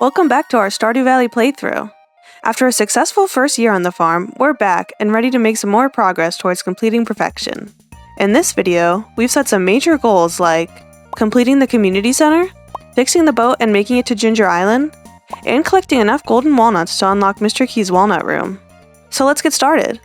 Welcome back to our Stardew Valley playthrough. After a successful first year on the farm, we're back and ready to make some more progress towards completing perfection. In this video, we've set some major goals like completing the community center, fixing the boat and making it to Ginger Island, and collecting enough golden walnuts to unlock Mr. Key's walnut room. So let's get started.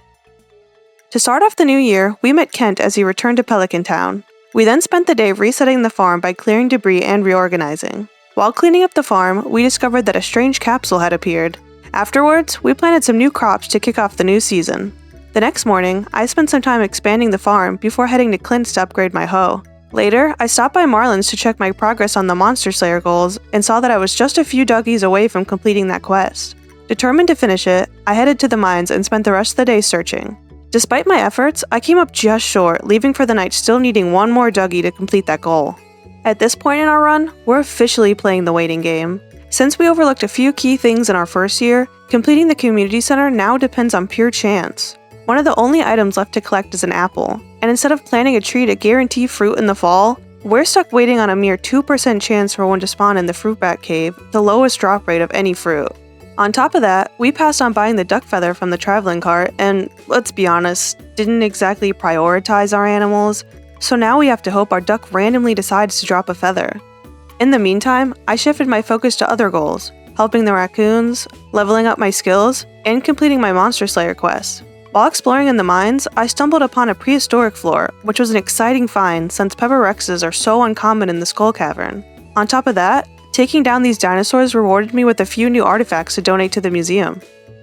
To start off the new year, we met Kent as he returned to Pelican Town. We then spent the day resetting the farm by clearing debris and reorganizing. While cleaning up the farm, we discovered that a strange capsule had appeared. Afterwards, we planted some new crops to kick off the new season. The next morning, I spent some time expanding the farm before heading to Clint's to upgrade my hoe. Later, I stopped by Marlin's to check my progress on the Monster Slayer goals and saw that I was just a few duggies away from completing that quest. Determined to finish it, I headed to the mines and spent the rest of the day searching. Despite my efforts, I came up just short, leaving for the night still needing one more duggie to complete that goal. At this point in our run, we're officially playing the waiting game. Since we overlooked a few key things in our first year, completing the community center now depends on pure chance. One of the only items left to collect is an apple, and instead of planting a tree to guarantee fruit in the fall, we're stuck waiting on a mere 2% chance for one to spawn in the fruit bat cave, the lowest drop rate of any fruit. On top of that, we passed on buying the duck feather from the traveling cart and, let's be honest, didn't exactly prioritize our animals, so now we have to hope our duck randomly decides to drop a feather. In the meantime, I shifted my focus to other goals, helping the raccoons, leveling up my skills, and completing my Monster Slayer quest. While exploring in the mines, I stumbled upon a prehistoric floor, which was an exciting find since pepper rexes are so uncommon in the Skull Cavern. On top of that, taking down these dinosaurs rewarded me with a few new artifacts to donate to the museum.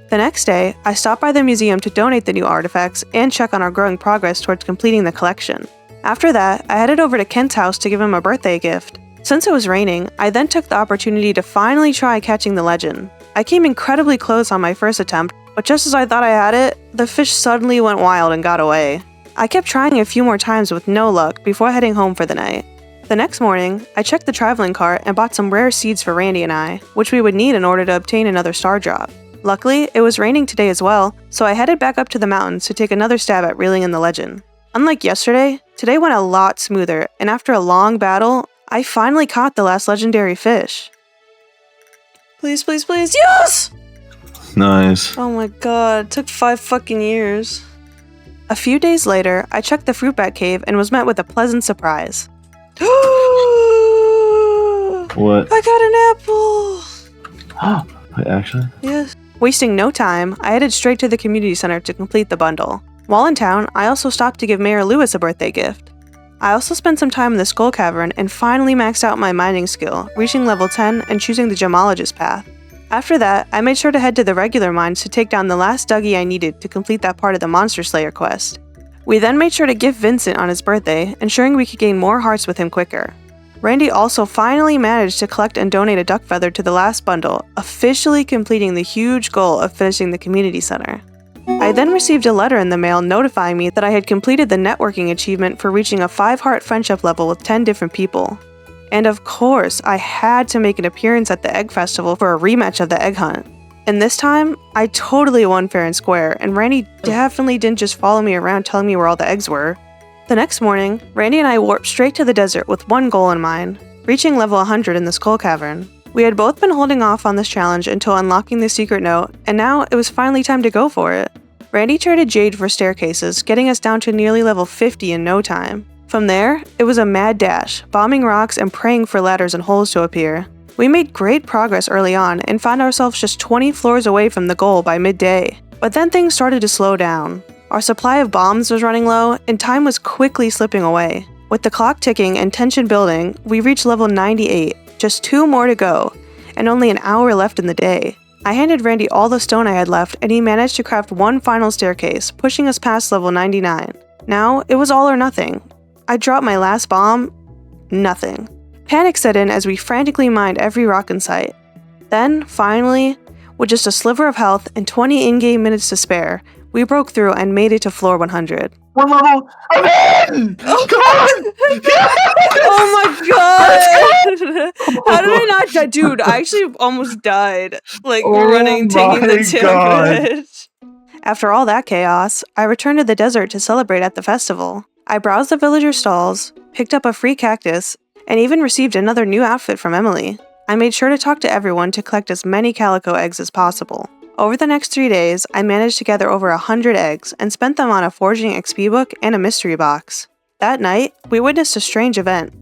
The next day, I stopped by the museum to donate the new artifacts and check on our growing progress towards completing the collection. After that, I headed over to Kent's house to give him a birthday gift. Since it was raining, I then took the opportunity to finally try catching the legend. I came incredibly close on my first attempt, but just as I thought I had it, the fish suddenly went wild and got away. I kept trying a few more times with no luck before heading home for the night. The next morning, I checked the traveling cart and bought some rare seeds for Randy and I, which we would need in order to obtain another star drop. Luckily, it was raining today as well, so I headed back up to the mountains to take another stab at reeling in the legend. Unlike yesterday, today went a lot smoother, and after a long battle, I finally caught the last legendary fish. Please, please, please, yes! Nice. Oh my god, it took 5 fucking years. A few days later, I checked the fruit bat cave and was met with a pleasant surprise. What? I got an apple! Wait, actually? Yes. Wasting no time, I headed straight to the community center to complete the bundle. While in town, I also stopped to give Mayor Lewis a birthday gift. I also spent some time in the Skull Cavern and finally maxed out my mining skill, reaching level 10 and choosing the gemologist path. After that, I made sure to head to the regular mines to take down the last duggie I needed to complete that part of the Monster Slayer quest. We then made sure to gift Vincent on his birthday, ensuring we could gain more hearts with him quicker. Randy also finally managed to collect and donate a duck feather to the last bundle, officially completing the huge goal of finishing the community center. I then received a letter in the mail notifying me that I had completed the networking achievement for reaching a 5-heart friendship level with 10 different people. And of course, I had to make an appearance at the Egg Festival for a rematch of the Egg Hunt. And this time, I totally won fair and square, and Randy definitely didn't just follow me around telling me where all the eggs were. The next morning, Randy and I warped straight to the desert with one goal in mind, reaching level 100 in the Skull Cavern. We had both been holding off on this challenge until unlocking the secret note, and now it was finally time to go for it. Randy traded Jade for staircases, getting us down to nearly level 50 in no time. From there, it was a mad dash, bombing rocks and praying for ladders and holes to appear. We made great progress early on and found ourselves just 20 floors away from the goal by midday. But then things started to slow down. Our supply of bombs was running low, and time was quickly slipping away. With the clock ticking and tension building, we reached level 98, just 2 more to go, and only an hour left in the day. I handed Randy all the stone I had left, and he managed to craft one final staircase, pushing us past level 99. Now, it was all or nothing. I dropped my last bomb. Nothing. Panic set in as we frantically mined every rock in sight. Then, finally, with just a sliver of health and 20 in-game minutes to spare, we broke through and made it to floor 100. One level. I'm in! Oh, Come on! Oh my god! How did I not die? Dude, I actually almost died. Running, taking the damage. After all that chaos, I returned to the desert to celebrate at the festival. I browsed the villager stalls, picked up a free cactus, and even received another new outfit from Emily. I made sure to talk to everyone to collect as many calico eggs as possible. Over the next 3 days, I managed to gather over 100 eggs and spent them on a foraging XP book and a mystery box. That night, we witnessed a strange event.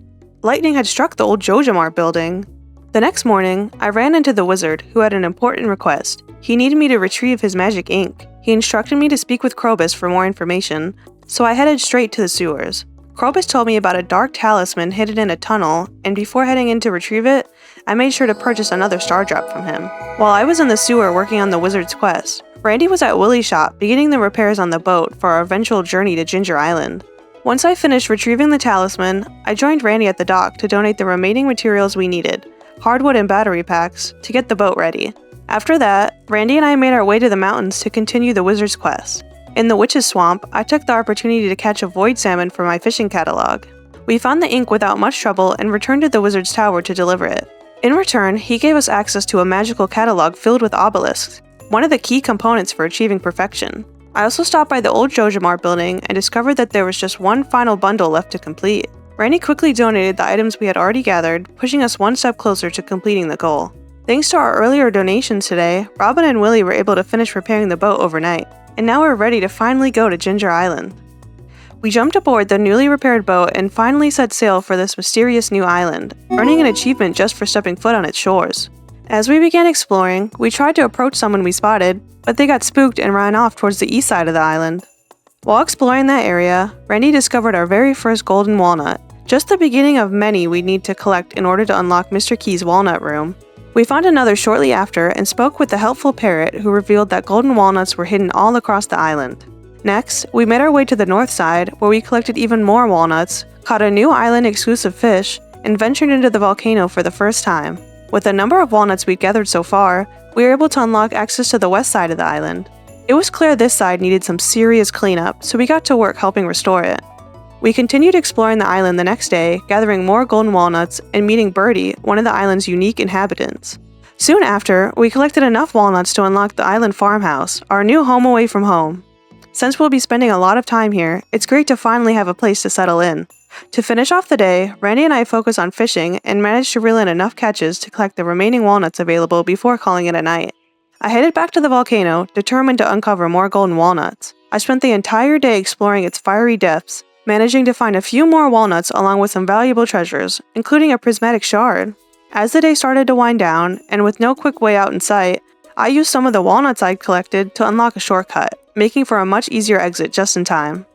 Lightning had struck the old Jojamart building. The next morning, I ran into the wizard, who had an important request. He needed me to retrieve his magic ink. He instructed me to speak with Krobus for more information, so I headed straight to the sewers. Krobus told me about a dark talisman hidden in a tunnel, and before heading in to retrieve it, I made sure to purchase another star drop from him. While I was in the sewer working on the wizard's quest, Randy was at Willie's shop beginning the repairs on the boat for our eventual journey to Ginger Island. Once I finished retrieving the talisman, I joined Randy at the dock to donate the remaining materials we needed, hardwood and battery packs, to get the boat ready. After that, Randy and I made our way to the mountains to continue the wizard's quest. In the witch's swamp, I took the opportunity to catch a void salmon for my fishing catalog. We found the ink without much trouble and returned to the wizard's tower to deliver it. In return, he gave us access to a magical catalog filled with obelisks, one of the key components for achieving perfection. I also stopped by the old Jojamart building and discovered that there was just one final bundle left to complete. Randy quickly donated the items we had already gathered, pushing us one step closer to completing the goal. Thanks to our earlier donations today, Robin and Willie were able to finish repairing the boat overnight, and now we're ready to finally go to Ginger Island. We jumped aboard the newly repaired boat and finally set sail for this mysterious new island, earning an achievement just for stepping foot on its shores. As we began exploring, we tried to approach someone we spotted, but they got spooked and ran off towards the east side of the island. While exploring that area, Randy discovered our very first golden walnut, just the beginning of many we'd need to collect in order to unlock Mr. Key's walnut room. We found another shortly after and spoke with the helpful parrot who revealed that golden walnuts were hidden all across the island. Next, we made our way to the north side where we collected even more walnuts, caught a new island-exclusive fish, and ventured into the volcano for the first time. With the number of walnuts we'd gathered so far, we were able to unlock access to the west side of the island. It was clear this side needed some serious cleanup, so we got to work helping restore it. We continued exploring the island the next day, gathering more golden walnuts and meeting Birdie, one of the island's unique inhabitants. Soon after, we collected enough walnuts to unlock the island farmhouse, our new home away from home. Since we'll be spending a lot of time here, it's great to finally have a place to settle in. To finish off the day, Randy and I focused on fishing and managed to reel in enough catches to collect the remaining walnuts available before calling it a night. I headed back to the volcano, determined to uncover more golden walnuts. I spent the entire day exploring its fiery depths, managing to find a few more walnuts along with some valuable treasures, including a prismatic shard. As the day started to wind down, and with no quick way out in sight, I used some of the walnuts I'd collected to unlock a shortcut, making for a much easier exit just in time.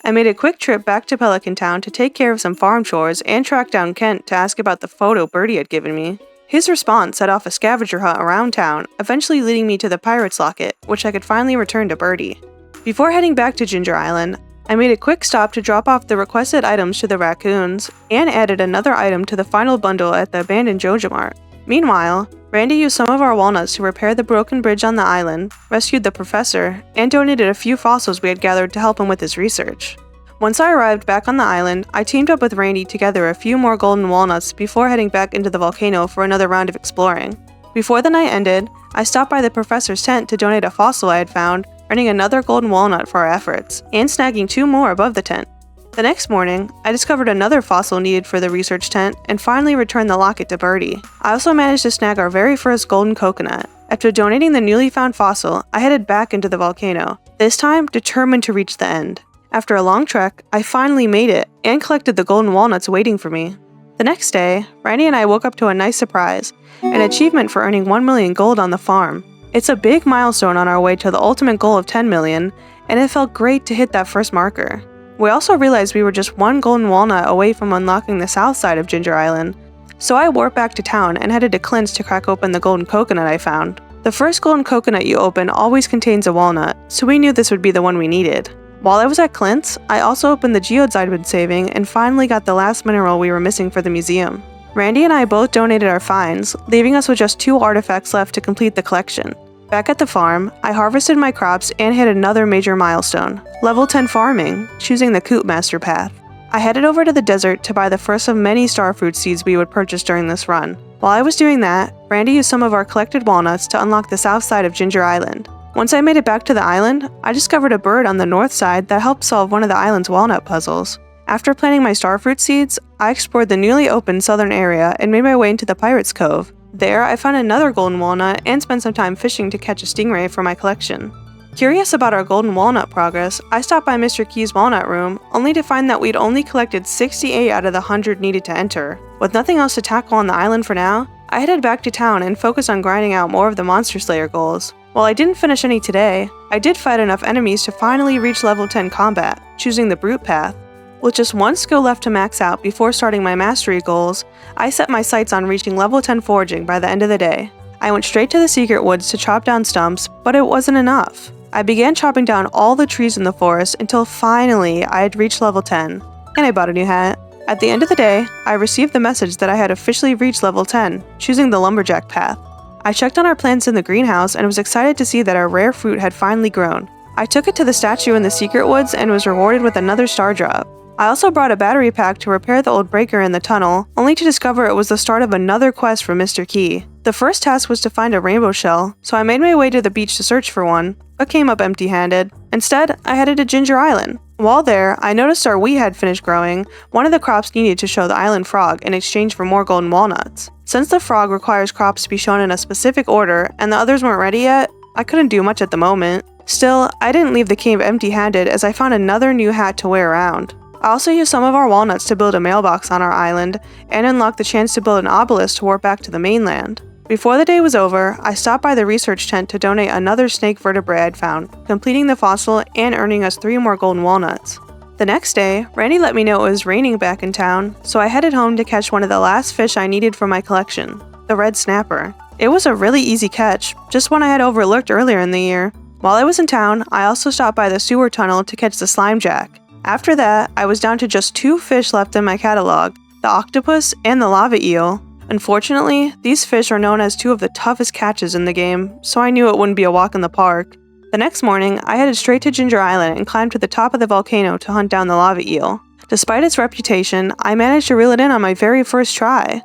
I made a quick trip back to Pelican Town to take care of some farm chores and track down Kent to ask about the photo Birdie had given me. His response set off a scavenger hunt around town, eventually leading me to the Pirate's Locket, which I could finally return to Birdie. Before heading back to Ginger Island, I made a quick stop to drop off the requested items to the raccoons, and added another item to the final bundle at the abandoned Jojamart. Meanwhile, Randy used some of our walnuts to repair the broken bridge on the island, rescued the professor, and donated a few fossils we had gathered to help him with his research. Once I arrived back on the island, I teamed up with Randy to gather a few more golden walnuts before heading back into the volcano for another round of exploring. Before the night ended, I stopped by the professor's tent to donate a fossil I had found, earning another golden walnut for our efforts, and snagging 2 more above the tent. The next morning, I discovered another fossil needed for the research tent and finally returned the locket to Birdie. I also managed to snag our very first golden coconut. After donating the newly found fossil, I headed back into the volcano, this time determined to reach the end. After a long trek, I finally made it and collected the golden walnuts waiting for me. The next day, Randy and I woke up to a nice surprise, an achievement for earning 1 million gold on the farm. It's a big milestone on our way to the ultimate goal of 10 million, and it felt great to hit that first marker. We also realized we were just 1 golden walnut away from unlocking the south side of Ginger Island, so I warped back to town and headed to Clint's to crack open the golden coconut I found. The first golden coconut you open always contains a walnut, so we knew this would be the one we needed. While I was at Clint's, I also opened the geodes I'd been saving and finally got the last mineral we were missing for the museum. Randy and I both donated our finds, leaving us with just 2 artifacts left to complete the collection. Back at the farm, I harvested my crops and hit another major milestone, level 10 farming, choosing the Coop Master path. I headed over to the desert to buy the first of many starfruit seeds we would purchase during this run. While I was doing that, Randy used some of our collected walnuts to unlock the south side of Ginger Island. Once I made it back to the island, I discovered a bird on the north side that helped solve one of the island's walnut puzzles. After planting my starfruit seeds, I explored the newly opened southern area and made my way into the Pirate's Cove. There, I found another golden walnut and spent some time fishing to catch a stingray for my collection. Curious about our golden walnut progress, I stopped by Mr. Key's walnut room, only to find that we'd only collected 68 out of the 100 needed to enter. With nothing else to tackle on the island for now, I headed back to town and focused on grinding out more of the Monster Slayer goals. While I didn't finish any today, I did fight enough enemies to finally reach level 10 combat, choosing the Brute path. With just one skill left to max out before starting my mastery goals, I set my sights on reaching level 10 foraging by the end of the day. I went straight to the secret woods to chop down stumps, but it wasn't enough. I began chopping down all the trees in the forest until finally I had reached level 10, and I bought a new hat. At the end of the day, I received the message that I had officially reached level 10, choosing the lumberjack path. I checked on our plants in the greenhouse and was excited to see that our rare fruit had finally grown. I took it to the statue in the secret woods and was rewarded with another star drop. I also brought a battery pack to repair the old breaker in the tunnel, only to discover it was the start of another quest for Mr. Key. The first task was to find a rainbow shell, so I made my way to the beach to search for one, but came up empty-handed. Instead, I headed to Ginger Island. While there, I noticed our wheat had finished growing, one of the crops needed to show the island frog in exchange for more golden walnuts. Since the frog requires crops to be shown in a specific order, and the others weren't ready yet, I couldn't do much at the moment. Still, I didn't leave the cave empty-handed as I found another new hat to wear around. I also used some of our walnuts to build a mailbox on our island, and unlocked the chance to build an obelisk to warp back to the mainland. Before the day was over, I stopped by the research tent to donate another snake vertebrae I'd found, completing the fossil and earning us 3 more golden walnuts. The next day, Randy let me know it was raining back in town, so I headed home to catch one of the last fish I needed for my collection, the red snapper. It was a really easy catch, just one I had overlooked earlier in the year. While I was in town, I also stopped by the sewer tunnel to catch the slime jack. After that, I was down to just 2 fish left in my catalog, the octopus and the lava eel. Unfortunately, these fish are known as 2 of the toughest catches in the game, so I knew it wouldn't be a walk in the park. The next morning, I headed straight to Ginger Island and climbed to the top of the volcano to hunt down the lava eel. Despite its reputation, I managed to reel it in on my very first try.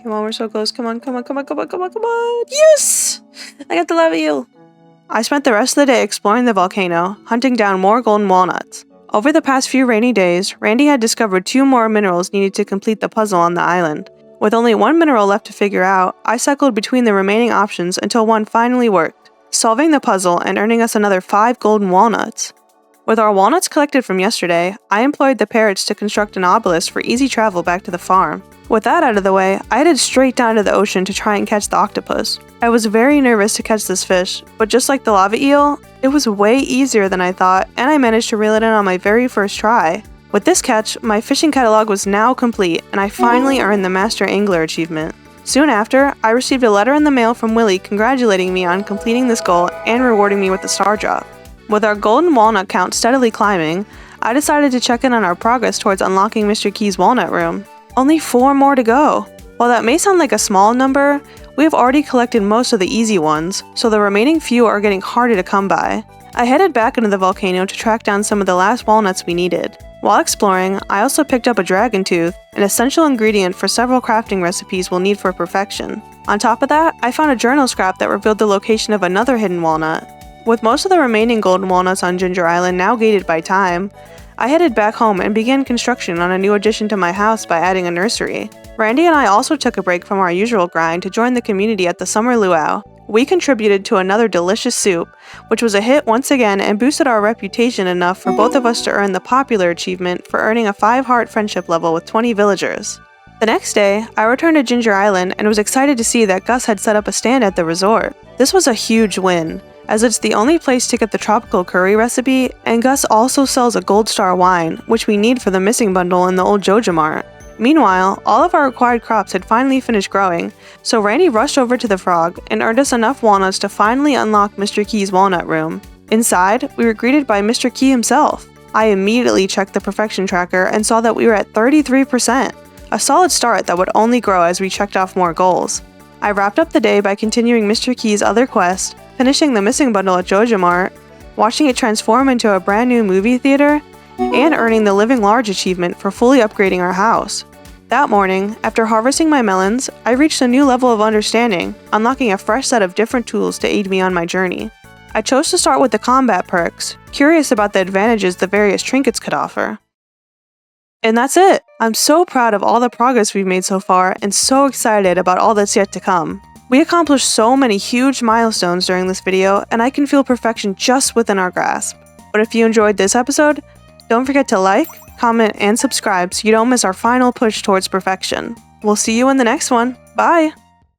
Come on, we're so close. Come on. Yes! I got the lava eel. I spent the rest of the day exploring the volcano, hunting down more golden walnuts. Over the past few rainy days, Randy had discovered 2 more minerals needed to complete the puzzle on the island. With only 1 mineral left to figure out, I cycled between the remaining options until one finally worked, solving the puzzle and earning us another 5 golden walnuts. With our walnuts collected from yesterday, I employed the parrots to construct an obelisk for easy travel back to the farm. With that out of the way, I headed straight down to the ocean to try and catch the octopus. I was very nervous to catch this fish, but just like the lava eel, it was way easier than I thought, and I managed to reel it in on my very first try. With this catch, my fishing catalog was now complete, and I finally earned the Master Angler achievement. Soon after, I received a letter in the mail from Willie congratulating me on completing this goal and rewarding me with a star drop. With our golden walnut count steadily climbing, I decided to check in on our progress towards unlocking Mr. Key's walnut room. Only 4 more to go. While that may sound like a small number, we have already collected most of the easy ones, so the remaining few are getting harder to come by. I headed back into the volcano to track down some of the last walnuts we needed. While exploring, I also picked up a dragon tooth, an essential ingredient for several crafting recipes we'll need for perfection. On top of that, I found a journal scrap that revealed the location of another hidden walnut. With most of the remaining golden walnuts on Ginger Island now gated by time, I headed back home and began construction on a new addition to my house by adding a nursery. Randy and I also took a break from our usual grind to join the community at the summer luau. We contributed to another delicious soup, which was a hit once again and boosted our reputation enough for both of us to earn the popular achievement for earning a 5-heart friendship level with 20 villagers. The next day, I returned to Ginger Island and was excited to see that Gus had set up a stand at the resort. This was a huge win, as it's the only place to get the tropical curry recipe, and Gus also sells a gold star wine, which we need for the missing bundle in the old Joja Mart. Meanwhile, all of our required crops had finally finished growing, so Randy rushed over to the frog and earned us enough walnuts to finally unlock Mr. Key's walnut room. Inside, we were greeted by Mr. Key himself. I immediately checked the perfection tracker and saw that we were at 33%, a solid start that would only grow as we checked off more goals. I wrapped up the day by continuing Mr. Key's other quest, finishing the missing bundle at Joja Mart, watching it transform into a brand new movie theater, and earning the Living Large achievement for fully upgrading our house. That morning, after harvesting my melons, I reached a new level of understanding, unlocking a fresh set of different tools to aid me on my journey. I chose to start with the combat perks, curious about the advantages the various trinkets could offer. And that's it! I'm so proud of all the progress we've made so far and so excited about all that's yet to come. We accomplished so many huge milestones during this video, and I can feel perfection just within our grasp. But if you enjoyed this episode, don't forget to like, comment, and subscribe so you don't miss our final push towards perfection. We'll see you in the next one. Bye!